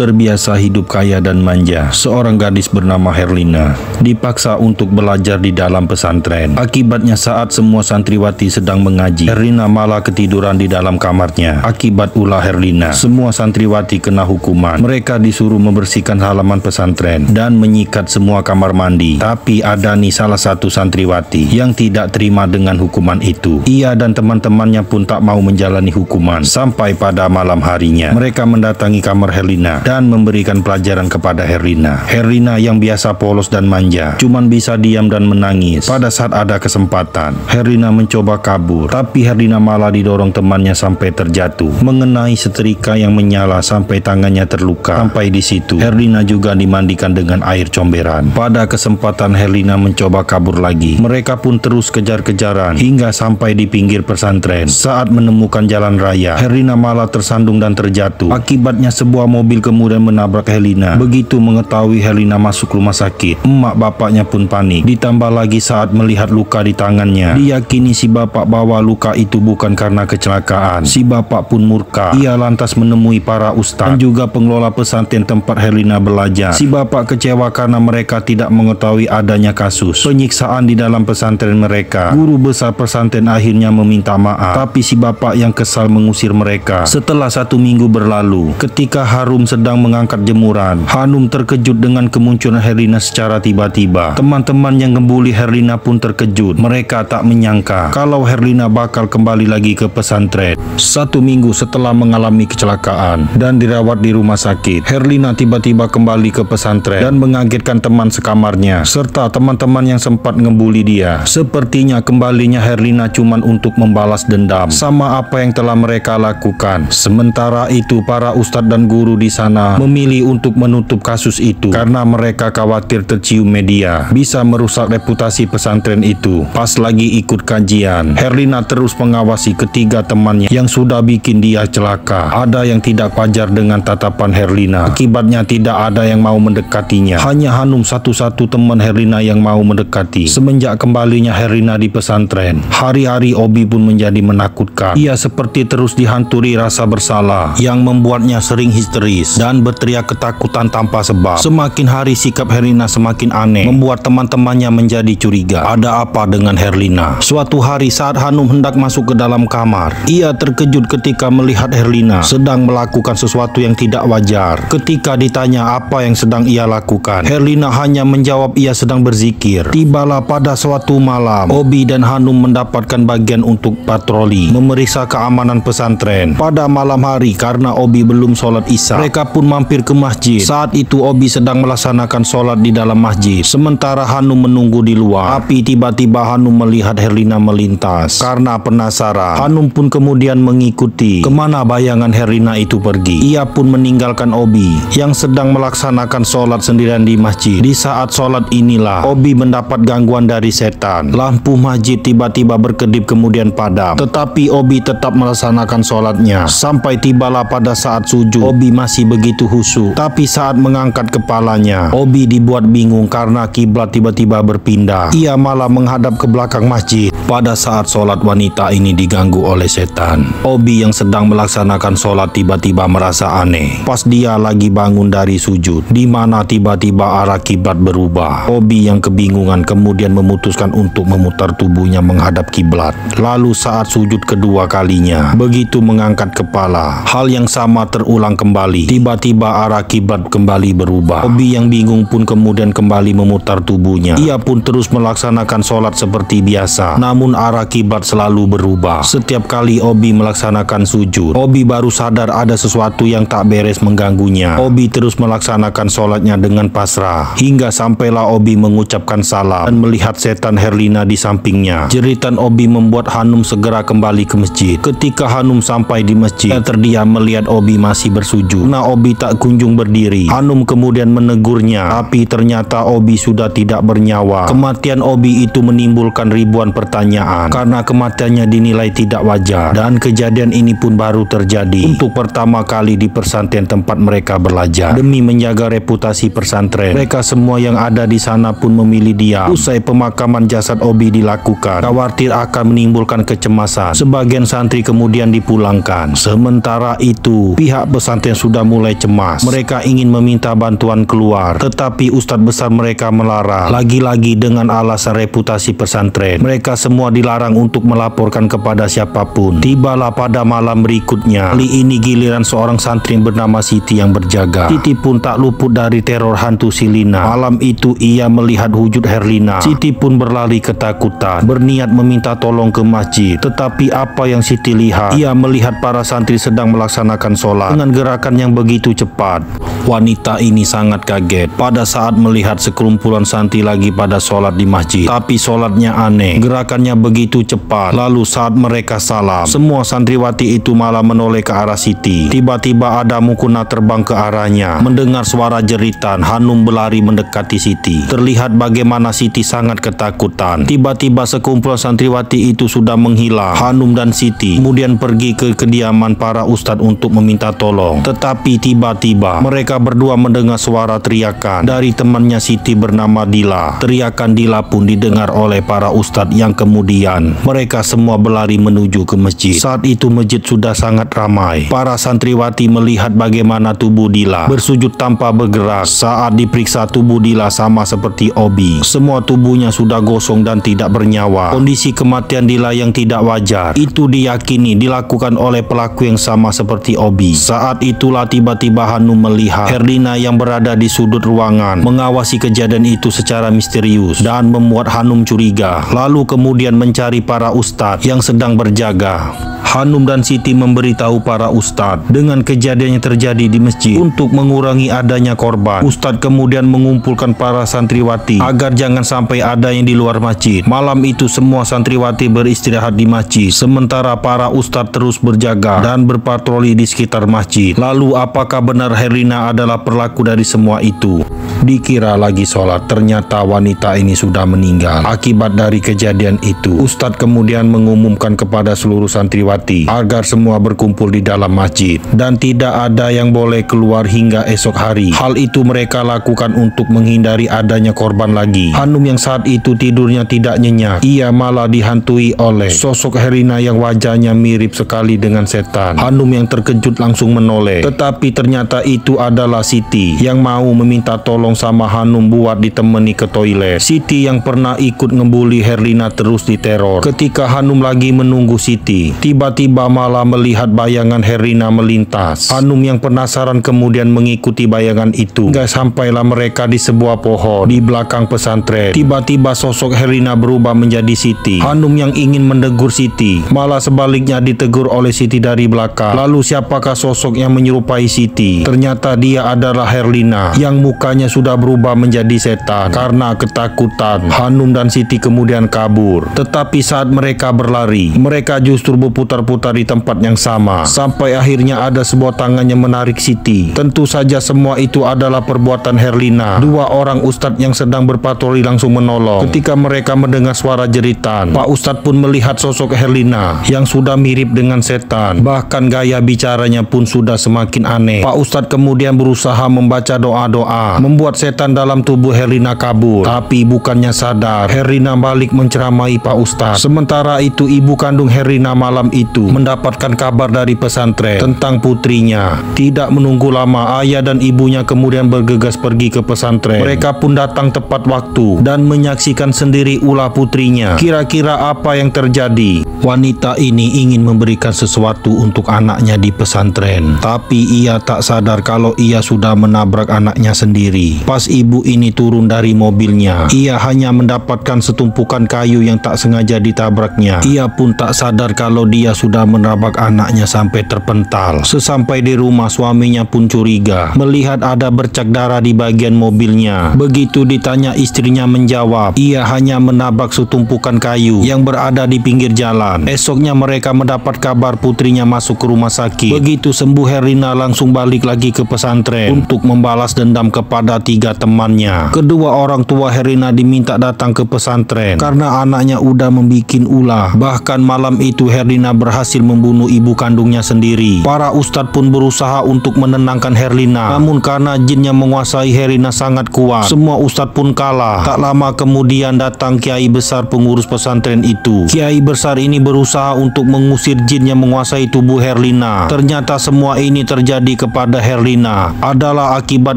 terbiasa hidup kaya dan manja. Seorang gadis bernama Herlina dipaksa untuk belajar di dalam pesantren. Akibatnya saat semua santriwati sedang mengaji, Herlina malah ketiduran di dalam kamarnya. Akibat ulah Herlina, semua santriwati kena hukuman. Mereka disuruh membersihkan halaman pesantren dan menyikat semua kamar mandi. Tapi ada nih salah satu santriwati yang tidak terima dengan hukuman itu. Ia dan teman-temannya pun tak mau menjalani hukuman. Sampai pada malam harinya, mereka mendatangi kamar Herlina dan memberikan pelajaran kepada Herlina. Herlina yang biasa polos dan manja cuman bisa diam dan menangis. Pada saat ada kesempatan, Herlina mencoba kabur, tapi Herlina malah didorong temannya sampai terjatuh, mengenai setrika yang menyala sampai tangannya terluka. Sampai di situ, Herlina juga dimandikan dengan air comberan. Pada kesempatan Herlina mencoba kabur lagi, mereka pun terus kejar-kejaran hingga sampai di pinggir pesantren. Saat menemukan jalan raya, Herlina malah tersandung dan terjatuh. Akibatnya sebuah mobil kemudian menabrak Herlina. Begitu mengetahui Herlina masuk rumah sakit, emak bapaknya pun panik. Ditambah lagi saat melihat luka di tangannya, diyakini si bapak bawa luka itu bukan karena kecelakaan. Si bapak pun murka. Ia lantas menemui para ustaz dan juga pengelola pesantren tempat Herlina belajar. Si bapak kecewa karena mereka tidak mengetahui adanya kasus penyiksaan di dalam pesantren mereka. Guru besar pesantren akhirnya meminta maaf, tapi si bapak yang kesal mengusir mereka. Setelah 1 minggu berlalu, ketika Harum sedang mengangkat jemuran, Hanum terkejut dengan kemunculan Herlina secara tiba-tiba. Teman-teman yang membuli Herlina pun terkejut. Mereka tak menyangka kalau Herlina bakal kembali lagi ke pesantren. 1 minggu setelah mengalami kecelakaan dan dirawat di rumah sakit, Herlina tiba-tiba kembali ke pesantren dan mengagetkan teman sekamarnya serta teman-teman yang sempat ngebully dia. Sepertinya kembalinya Herlina cuman untuk membalas dendam sama apa yang telah mereka lakukan. Sementara itu para ustadz dan guru di sana memilih untuk menutup kasus itu karena mereka khawatir tercium media bisa merusak reputasi pesantren itu. Pas lagi ikut kajian, Herlina terus mengawasi ketiga temannya yang sudah bikin dia celaka. Ada yang tidak wajar dengan tatapan Herlina. Akibatnya tidak ada yang mau mendekatinya. Hanya Hanum satu-satu teman Herlina yang mau mendekati. Semenjak kembalinya Herlina di pesantren, hari-hari Obi pun menjadi menakutkan. Ia seperti terus dihantui rasa bersalah yang membuatnya sering histeris dan berteriak ketakutan tanpa sebab. Semakin hari sikap Herlina semakin aneh, membuat teman-temannya menjadi curiga. Ada apa dengan Herlina? Suatu hari saat Hanum hendak masuk ke dalam kamar, ia terkejut ketika melihat Herlina sedang melakukan sesuatu yang tidak wajar. Ketika ditanya apa yang sedang ia lakukan, Herlina hanya menjawab ia sedang berzikir. Tibalah pada suatu malam, Obi dan Hanum mendapatkan bagian untuk patroli, memeriksa keamanan pesantren. Pada malam hari, karena Obi belum sholat isya, mereka pun mampir ke masjid. Saat itu Obi sedang melaksanakan sholat di dalam masjid, sementara Hanum menunggu di luar. Tapi tiba-tiba Hanum melihat Herlina melintas. Karena penasaran, Hanum pun kemudian mengikuti kemana bayangan Herlina itu pergi. Ia pun meninggalkan Obi yang sedang melaksanakan sholat sendirian di masjid. Di saat sholat inilah Obi mendapat gangguan dari setan. Lampu masjid tiba-tiba berkedip kemudian padam, tetapi Obi tetap melaksanakan sholatnya. Sampai tibalah pada saat sujud, Obi masih begitu khusyuk. Tapi saat mengangkat kepalanya, Obi dibuat bingung karena kiblat tiba-tiba berpindah. Ia malah menghadap ke belakang masjid. Pada saat sholat, wanita ini diganggu oleh setan. Obi yang sedang melaksanakan sholat tiba-tiba merasa aneh. Pas dia lagi bangun dari sujud, di mana tiba-tiba arah kiblat berubah. Obi yang kebingungan kemudian memutuskan untuk memutar tubuhnya menghadap kiblat. Lalu saat sujud kedua kalinya, begitu mengangkat kepala, hal yang sama terulang kembali. Tiba-tiba arah kiblat kembali berubah. Obi yang bingung pun kemudian kembali memutar tubuhnya. Ia pun terus melaksanakan sholat seperti biasa, namun arah kiblat selalu berubah. Setiap kali Obi melaksanakan sujud, Obi baru sadar ada sesuatu yang tak beres mengganggunya. Obi terus melaksanakan sholatnya dengan pasrah, hingga sampailah Obi mengucapkan salam dan melihat setan Herlina di sampingnya. Jeritan Obi membuat Hanum segera kembali ke masjid. Ketika Hanum sampai di masjid, ia terdiam melihat Obi masih bersujud. Nah, Obi tak kunjung berdiri. Hanum kemudian menegurnya, tapi ternyata Obi sudah tidak bernyawa. Kematian Obi itu menimbulkan ribuan pertanyaan karena kematiannya dinilai tidak wajar, dan kejadian ini pun baru terjadi untuk pertama kali di pesantren tempat mereka belajar. Demi menjaga reputasi pesantren, mereka semua yang ada di sana pun memilih diam. Usai pemakaman jasad Obi dilakukan, khawatir akan menimbulkan kecemasan. Sebagian santri kemudian dipulangkan. Sementara itu, pihak pesantren sudah mulai mulai cemas. Mereka ingin meminta bantuan keluar, tetapi ustadz besar mereka melarang. Lagi-lagi dengan alasan reputasi pesantren, mereka semua dilarang untuk melaporkan kepada siapapun. Tibalah pada malam berikutnya. Kali ini giliran seorang santri bernama Siti yang berjaga. Siti pun tak luput dari teror hantu si Lina. Malam itu ia melihat wujud Herlina. Siti pun berlari ketakutan, berniat meminta tolong ke masjid. Tetapi apa yang Siti lihat? Ia melihat para santri sedang melaksanakan sholat dengan gerakan yang begitu cepat. Wanita ini sangat kaget pada saat melihat sekelumpulan santri lagi pada sholat di masjid. Tapi sholatnya aneh, gerakannya begitu cepat. Lalu saat mereka salam, semua santriwati itu malah menoleh ke arah Siti. Tiba-tiba ada mukuna terbang ke arahnya. Mendengar suara jeritan, Hanum berlari mendekati Siti. Terlihat bagaimana Siti sangat ketakutan. Tiba-tiba sekumpulan santriwati itu sudah menghilang. Hanum dan Siti kemudian pergi ke kediaman para ustadz untuk meminta tolong. Tetapi tiba-tiba mereka berdua mendengar suara teriakan dari temannya Siti bernama Dila. Teriakan Dila pun didengar oleh para ustadz yang kemudian mereka semua berlari menuju ke masjid. Saat itu masjid sudah sangat ramai. Para santriwati melihat bagaimana tubuh Dila bersujud tanpa bergerak. Saat diperiksa, tubuh Dila sama seperti Obi. Semua tubuhnya sudah gosong dan tidak bernyawa. Kondisi kematian Dila yang tidak wajar itu diyakini dilakukan oleh pelaku yang sama seperti Obi. Saat itulah tiba-tiba Hanum melihat Herlina yang berada di sudut ruangan mengawasi kejadian itu secara misterius dan membuat Hanum curiga. Lalu kemudian mencari para ustadz yang sedang berjaga. Hanum dan Siti memberitahu para ustadz dengan kejadian yang terjadi di masjid untuk mengurangi adanya korban. Ustadz kemudian mengumpulkan para santriwati agar jangan sampai ada yang di luar masjid. Malam itu semua santriwati beristirahat di masjid, sementara para ustadz terus berjaga dan berpatroli di sekitar masjid. Lalu apakah benar Herlina adalah pelaku dari semua itu? Dikira lagi sholat, ternyata wanita ini sudah meninggal akibat dari kejadian itu. Ustadz kemudian mengumumkan kepada seluruh santriwati agar semua berkumpul di dalam masjid dan tidak ada yang boleh keluar hingga esok hari. Hal itu mereka lakukan untuk menghindari adanya korban lagi. Hanum yang saat itu tidurnya tidak nyenyak, ia malah dihantui oleh sosok Herlina yang wajahnya mirip sekali dengan setan. Hanum yang terkejut langsung menoleh, tetapi ternyata itu adalah Siti yang mau meminta tolong sama Hanum buat ditemani ke toilet. Siti yang pernah ikut ngebully Herlina terus diteror. Ketika Hanum lagi menunggu Siti, tiba-tiba malah melihat bayangan Herlina melintas. Hanum yang penasaran kemudian mengikuti bayangan itu. Hingga sampailah mereka di sebuah pohon di belakang pesantren. Tiba-tiba sosok Herlina berubah menjadi Siti. Hanum yang ingin menegur Siti malah sebaliknya ditegur oleh Siti dari belakang. Lalu siapakah sosok yang menyerupai Siti? Ternyata dia adalah Herlina yang mukanya sudah berubah menjadi setan. Karena ketakutan, Hanum dan Siti kemudian kabur. Tetapi saat mereka berlari, mereka justru berputar-putar di tempat yang sama sampai akhirnya ada sebuah tangan yang menarik Siti. Tentu saja semua itu adalah perbuatan Herlina. Dua orang ustadz yang sedang berpatroli langsung menolong. Ketika mereka mendengar suara jeritan, Pak Ustadz pun melihat sosok Herlina yang sudah mirip dengan setan. Bahkan gaya bicaranya pun sudah semakin aneh. Pak Ustadz kemudian berusaha membaca doa-doa membuat setan dalam tubuh Herlina kabur. Tapi bukannya sadar, Herlina balik menceramai Pak Ustadz. Sementara itu ibu kandung Herlina malam itu mendapatkan kabar dari pesantren tentang putrinya. Tidak menunggu lama, ayah dan ibunya kemudian bergegas pergi ke pesantren. Mereka pun datang tepat waktu dan menyaksikan sendiri ulah putrinya. Kira-kira apa yang terjadi? Wanita ini ingin memberikan sesuatu untuk anaknya di pesantren, tapi ia tak sadar kalau ia sudah menabrak anaknya sendiri. Pas ibu ini turun dari mobilnya, ia hanya mendapatkan setumpukan kayu yang tak sengaja ditabraknya. Ia pun tak sadar kalau dia sudah menabrak anaknya sampai terpental. Sesampai di rumah, suaminya pun curiga melihat ada bercak darah di bagian mobilnya. Begitu ditanya, istrinya menjawab, ia hanya menabrak setumpukan kayu yang berada di pinggir jalan. Esoknya mereka mendapat kabar putrinya masuk ke rumah sakit. Begitu sembuh, Herlina langsung balik lagi ke pesantren untuk membalas dendam kepada 3 temannya. Kedua orang tua Herlina diminta datang ke pesantren karena anaknya udah membikin ulah. Bahkan malam itu Herlina berhasil membunuh ibu kandungnya sendiri. Para ustadz pun berusaha untuk menenangkan Herlina, namun karena jin yang menguasai Herlina sangat kuat, semua ustadz pun kalah. Tak lama kemudian datang kiai besar pengurus pesantren itu. Kiai besar ini berusaha untuk mengusir jin yang menguasai tubuh Herlina. Ternyata semua ini terjadi kepada Herlina adalah akibat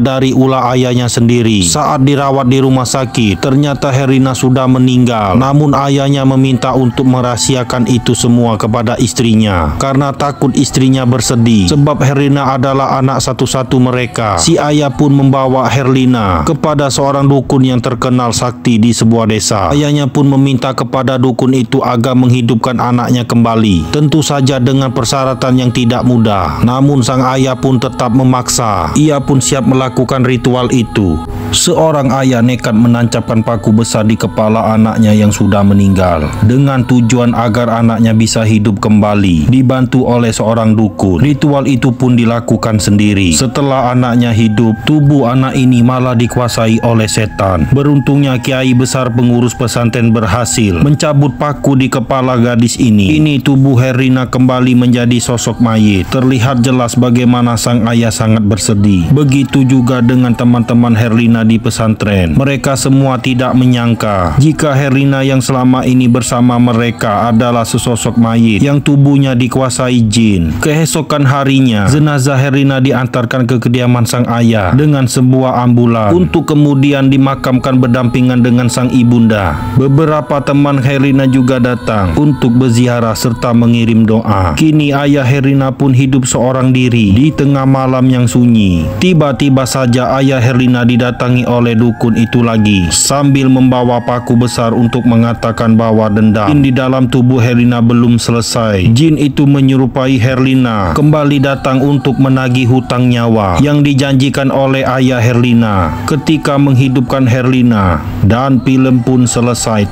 dari ulah ayahnya sendiri. Saat dirawat di rumah sakit, ternyata Herlina sudah meninggal. Namun ayahnya meminta untuk merahasiakan itu semua kepada istrinya karena takut istrinya bersedih, sebab Herlina adalah anak satu-satu mereka. Si ayah pun membawa Herlina kepada seorang dukun yang terkenal sakti di sebuah desa. Ayahnya pun meminta kepada dukun itu agar menghidupkan anaknya kembali, tentu saja dengan persyaratan yang tidak mudah. Namun sang ayah pun tetap memaksa. Ia pun siap melakukan ritual itu. Seorang ayah nekat menancapkan paku besar di kepala anaknya yang sudah meninggal dengan tujuan agar anaknya bisa hidup kembali, dibantu oleh seorang dukun. Ritual itu pun dilakukan sendiri. Setelah anaknya hidup, tubuh anak ini malah dikuasai oleh setan. Beruntungnya kiai besar pengurus pesantren berhasil mencabut paku di kepala gadis ini. Kini tubuh Herlina kembali menjadi sosok mayit. Terlihat jelas bagaimana sang ayah sangat bersedih. Begitu juga dengan teman-teman Herlina di pesantren. Mereka semua tidak menyangka jika Herlina yang selama ini bersama mereka adalah sesosok mayit yang tubuhnya dikuasai jin. Keesokan harinya, jenazah Herlina diantarkan ke kediaman sang ayah dengan sebuah ambulan untuk kemudian dimakamkan berdampingan dengan sang ibunda. Beberapa teman Herlina juga datang untuk berziarah serta mengirim doa. Kini ayah Herlina pun hidup seorang diri di tengah malam yang sunyi. Tiba-tiba saja ayah Herlina didatangi oleh dukun itu lagi sambil membawa paku besar untuk mengatakan bahwa dendam di dalam tubuh Herlina belum selesai. Jin itu menyerupai Herlina kembali datang untuk menagih hutang nyawa yang dijanjikan oleh ayah Herlina ketika menghidupkan Herlina, dan film pun selesai.